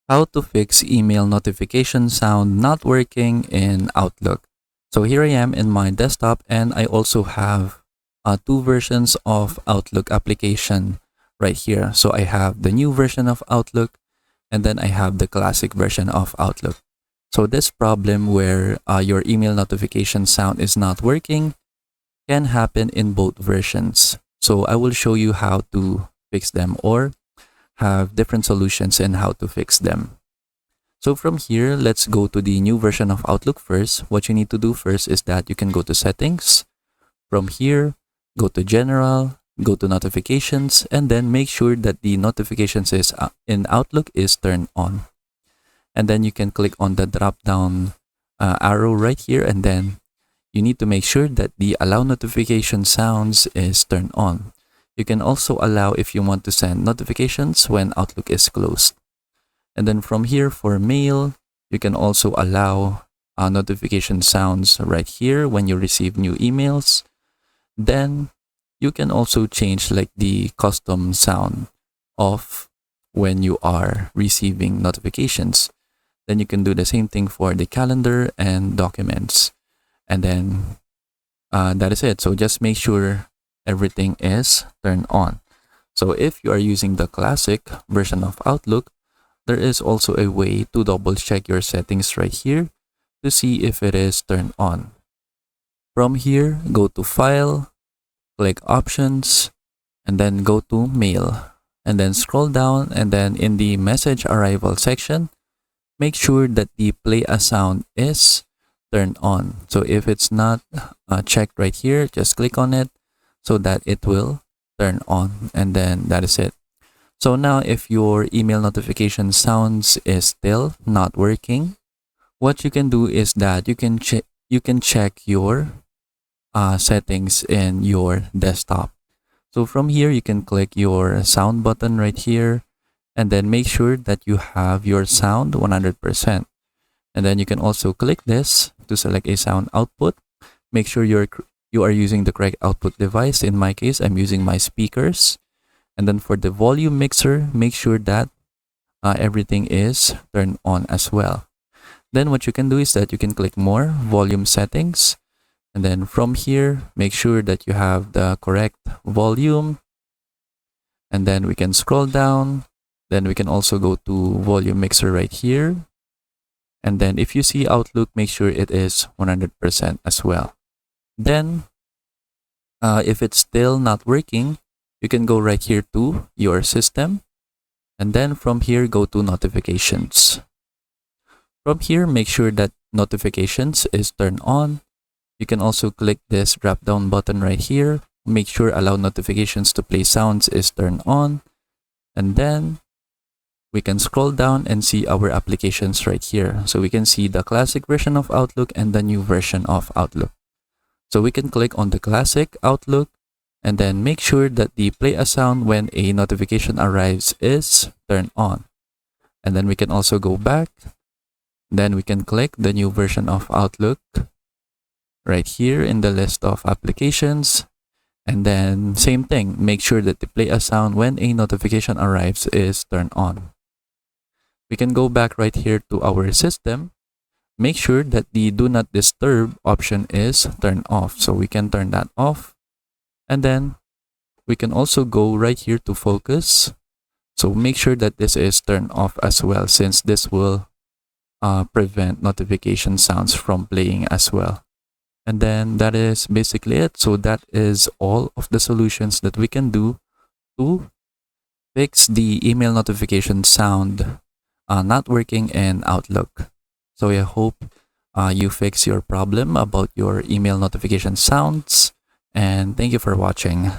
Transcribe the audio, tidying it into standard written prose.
How to fix email notification sound not working in Outlook. So here I am in my desktop, and I also have two versions of Outlook application right here. So I have the new version of Outlook, and then I have the classic version of Outlook. So this problem where your email notification sound is not working can happen in both versions. So I will show you how to fix them, or have different solutions and how to fix them. So from here, let's go to the new version of Outlook first. What you need to do first is that you can go to settings. From here, go to general, go to notifications, and then make sure that the notifications is in Outlook is turned on. And then you can click on the drop down arrow right here, and then you need to make sure that the allow notification sounds is turned on. You can also allow if you want to send notifications when Outlook is closed. And then from here for mail, you can also allow notification sounds right here when you receive new emails. Then you can also change like the custom sound off when you are receiving notifications. Then you can do the same thing for the calendar and documents. And then that is it. So just make sure everything is turned on. So if you are using the classic version of Outlook, there is also a way to double check your settings right here to see if it is turned on. From here, go to File, click Options, and then go to Mail. And then scroll down, and then in the Message Arrival section, make sure that the Play a Sound is turned on. So if it's not checked right here, just click on it so that it will turn on, and then that is it. So now if your email notification sounds is still not working, what you can do is that you can check your settings in your desktop. So from here, you can click your sound button right here, and then make sure that you have your sound 100%. And then you can also click this to select a sound output. Make sure you are using the correct output device. In my case, I'm using my speakers. And then for the volume mixer, make sure that everything is turned on as well. Then what you can do is that you can click more volume settings. And then from here, make sure that you have the correct volume. And then we can scroll down. Then we can also go to volume mixer right here. And then if you see Outlook, make sure it is 100% as well. Then if it's still not working, you can go right here to your system, and then from here go to notifications. From here, make sure that notifications is turned on. You can also click this drop down button right here. Make sure allow notifications to play sounds is turned on, and then we can scroll down and see our applications right here. So we can see the classic version of Outlook and the new version of Outlook. So we can click on the classic Outlook, and then make sure that the play a sound when a notification arrives is turned on. And then we can also go back. Then we can click the new version of Outlook right here in the list of applications. And then same thing, make sure that the play a sound when a notification arrives is turned on. We can go back right here to our system. Make sure that the do not disturb option is turned off. So we can turn that off. And then we can also go right here to focus. So make sure that this is turned off as well, since this will prevent notification sounds from playing as well. And then that is basically it. So that is all of the solutions that we can do to fix the email notification sound not working in Outlook. So I hope you fix your problem about your email notification sounds. And thank you for watching.